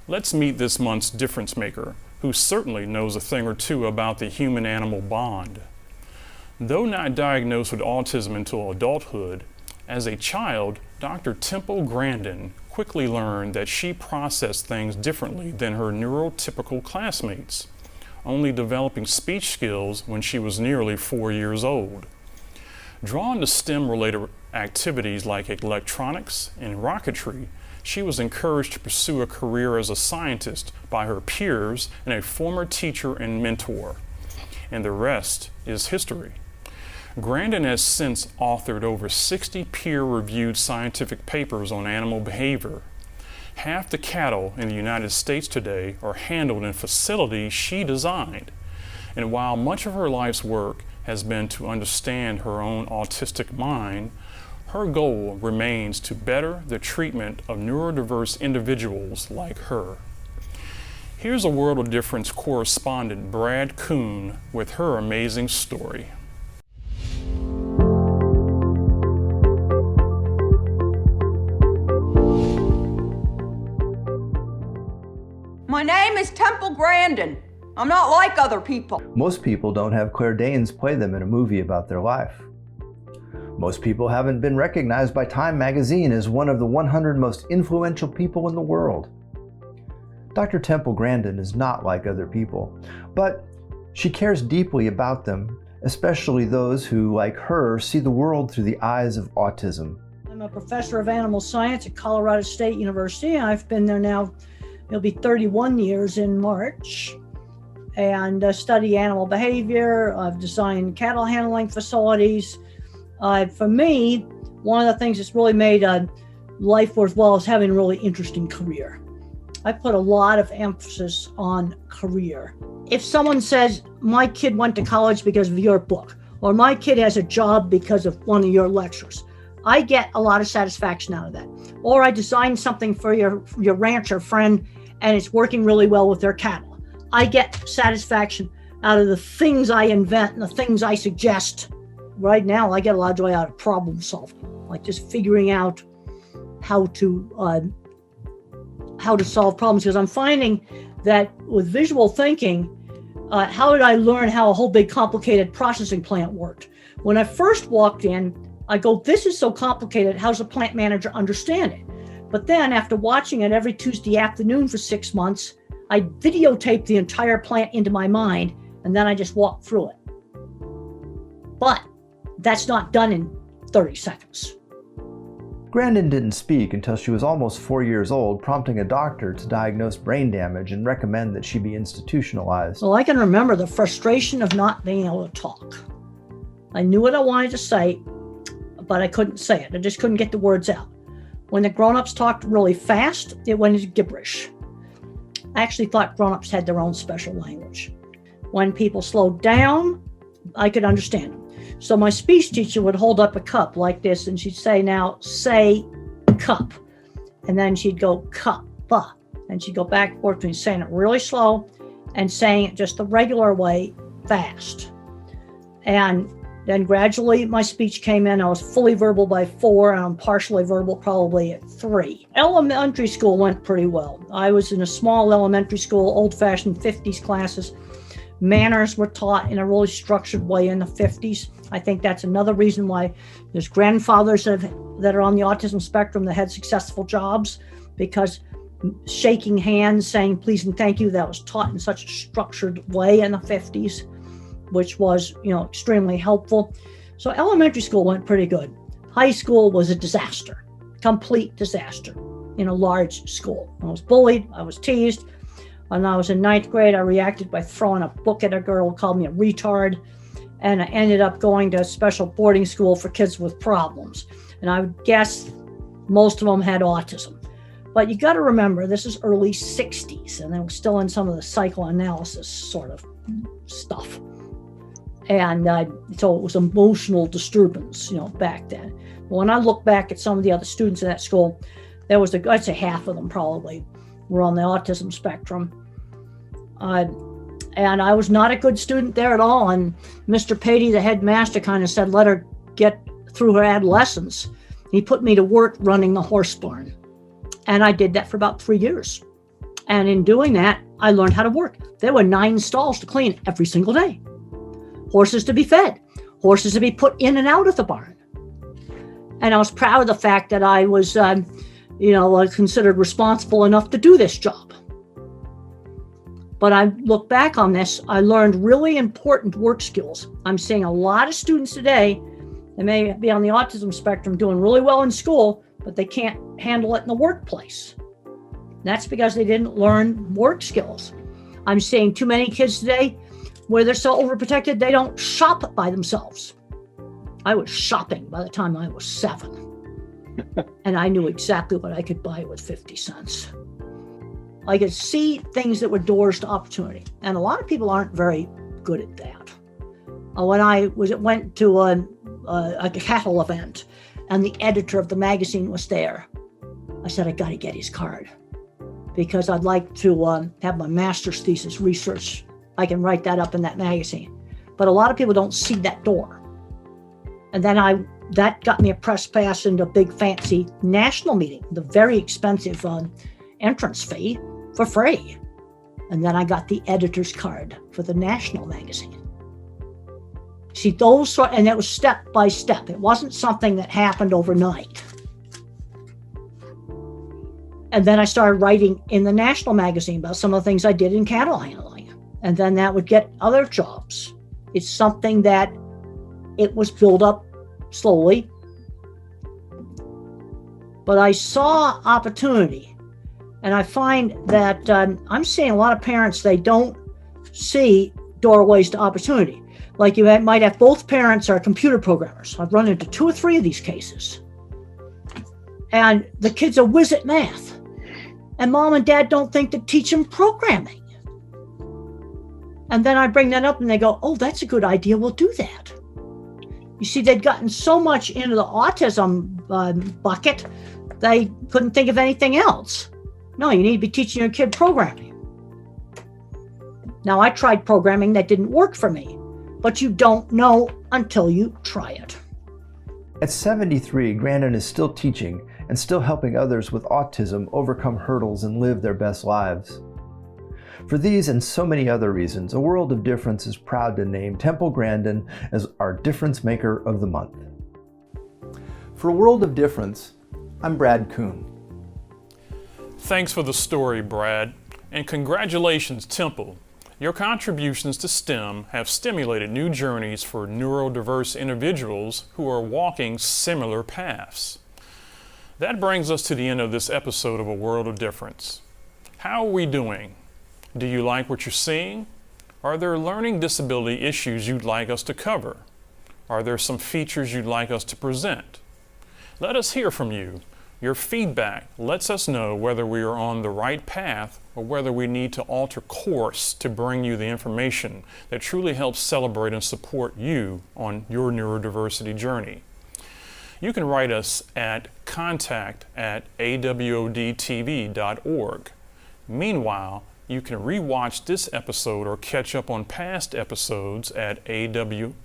Let's meet this month's difference maker, who certainly knows a thing or two about the human-animal bond. Though not diagnosed with autism until adulthood, as a child, Dr. Temple Grandin quickly learned that she processed things differently than her neurotypical classmates, only developing speech skills when she was nearly 4 years old. Drawn to STEM-related activities like electronics and rocketry, she was encouraged to pursue a career as a scientist by her peers and a former teacher and mentor. And the rest is history. Grandin has since authored over 60 peer-reviewed scientific papers on animal behavior. Half the cattle in the United States today are handled in facilities she designed. And while much of her life's work has been to understand her own autistic mind, her goal remains to better the treatment of neurodiverse individuals like her. Here's a World of Difference correspondent, Brad Kuhn, with her amazing story. My name is Temple Grandin. I'm not like other people. Most people don't have Claire Danes play them in a movie about their life. Most people haven't been recognized by Time magazine as one of the 100 most influential people in the world. Dr. Temple Grandin is not like other people, but she cares deeply about them, especially those who, like her, see the world through the eyes of autism. I'm a professor of animal science at Colorado State University. I've been there now, it'll be 31 years in March, and study animal behavior. I've designed cattle handling facilities. For me, one of the things that's really made life worthwhile is having a really interesting career. I put a lot of emphasis on career. If someone says, my kid went to college because of your book, or my kid has a job because of one of your lectures, I get a lot of satisfaction out of that. Or I designed something for your rancher friend and it's working really well with their cattle. I get satisfaction out of the things I invent and the things I suggest. Right now, I get a lot of joy out of problem solving, like just figuring out how to solve problems. Because I'm finding that with visual thinking, how did I learn how a whole big complicated processing plant worked? When I first walked in, I go, this is so complicated, how's the plant manager understand it? But then after watching it every Tuesday afternoon for 6 months, I videotaped the entire plant into my mind, and then I just walked through it. But that's not done in 30 seconds. Grandin didn't speak until she was almost 4 years old, prompting a doctor to diagnose brain damage and recommend that she be institutionalized. Well, I can remember the frustration of not being able to talk. I knew what I wanted to say, but I couldn't say it. I just couldn't get the words out. When the grown-ups talked really fast, it went into gibberish. I actually thought grown-ups had their own special language. When people slowed down, I could understand them. So my speech teacher would hold up a cup like this, and she'd say, now say cup. And then she'd go cup, and she'd go back and forth between saying it really slow and saying it just the regular way, fast. And then gradually my speech came in. I was fully verbal by 4, and I'm partially verbal probably at 3. Elementary school went pretty well. I was in a small elementary school, old-fashioned 50s classes. Manners were taught in a really structured way in the 50s. I think that's another reason why there's grandfathers that are on the autism spectrum that had successful jobs, because shaking hands, saying please and thank you, that was taught in such a structured way in the 50s, which was, extremely helpful. So elementary school went pretty good. High school was a disaster, complete disaster in a large school. I was bullied, I was teased. When I was in 9th grade, I reacted by throwing a book at a girl who called me a retard. And I ended up going to a special boarding school for kids with problems. And I would guess most of them had autism. But you got to remember, this is early 60s, and they were still in some of the psychoanalysis sort of stuff. And so it was emotional disturbance, back then. When I look back at some of the other students in that school, there was, I'd say half of them probably were on the autism spectrum. And I was not a good student there at all. And Mr. Patey, the headmaster, kind of said, let her get through her adolescence. He put me to work running the horse barn. And I did that for about 3 years. And in doing that, I learned how to work. There were 9 stalls to clean every single day. Horses to be fed, horses to be put in and out of the barn. And I was proud of the fact that I was, considered responsible enough to do this job. But I look back on this, I learned really important work skills. I'm seeing a lot of students today, they may be on the autism spectrum doing really well in school, but they can't handle it in the workplace. That's because they didn't learn work skills. I'm seeing too many kids today where they're so overprotected, they don't shop by themselves. I was shopping by the time I was 7. And I knew exactly what I could buy with 50 cents. I could see things that were doors to opportunity. And a lot of people aren't very good at that. When I went to a cattle event and the editor of the magazine was there, I said, I got to get his card because I'd like to have my master's thesis research. I can write that up in that magazine. But a lot of people don't see that door. And then that got me a press pass into a big fancy national meeting, the very expensive entrance fee for free. And then I got the editor's card for the national magazine. See, and it was step by step. It wasn't something that happened overnight. And then I started writing in the national magazine about some of the things I did in cattle handling. And then that would get other jobs. It's something that it was built up slowly. But I saw opportunity. And I find that I'm seeing a lot of parents, they don't see doorways to opportunity. Like you might have both parents are computer programmers. I've run into 2 or 3 of these cases. And the kids are whiz at math. And mom and dad don't think to teach them programming. And then I bring that up and they go, oh, that's a good idea, we'll do that. You see, they'd gotten so much into the autism bucket, they couldn't think of anything else. No, you need to be teaching your kid programming. Now, I tried programming that didn't work for me, but you don't know until you try it. At 73, Grandin is still teaching and still helping others with autism overcome hurdles and live their best lives. For these and so many other reasons, A World of Difference is proud to name Temple Grandin as our Difference Maker of the Month. For A World of Difference, I'm Brad Kuhn. Thanks for the story, Brad, and congratulations, Temple. Your contributions to STEM have stimulated new journeys for neurodiverse individuals who are walking similar paths. That brings us to the end of this episode of A World of Difference. How are we doing? Do you like what you're seeing? Are there learning disability issues you'd like us to cover? Are there some features you'd like us to present? Let us hear from you. Your feedback lets us know whether we are on the right path or whether we need to alter course to bring you the information that truly helps celebrate and support you on your neurodiversity journey. You can write us at contact@awodtv.org. Meanwhile, you can rewatch this episode or catch up on past episodes at awodtv.org.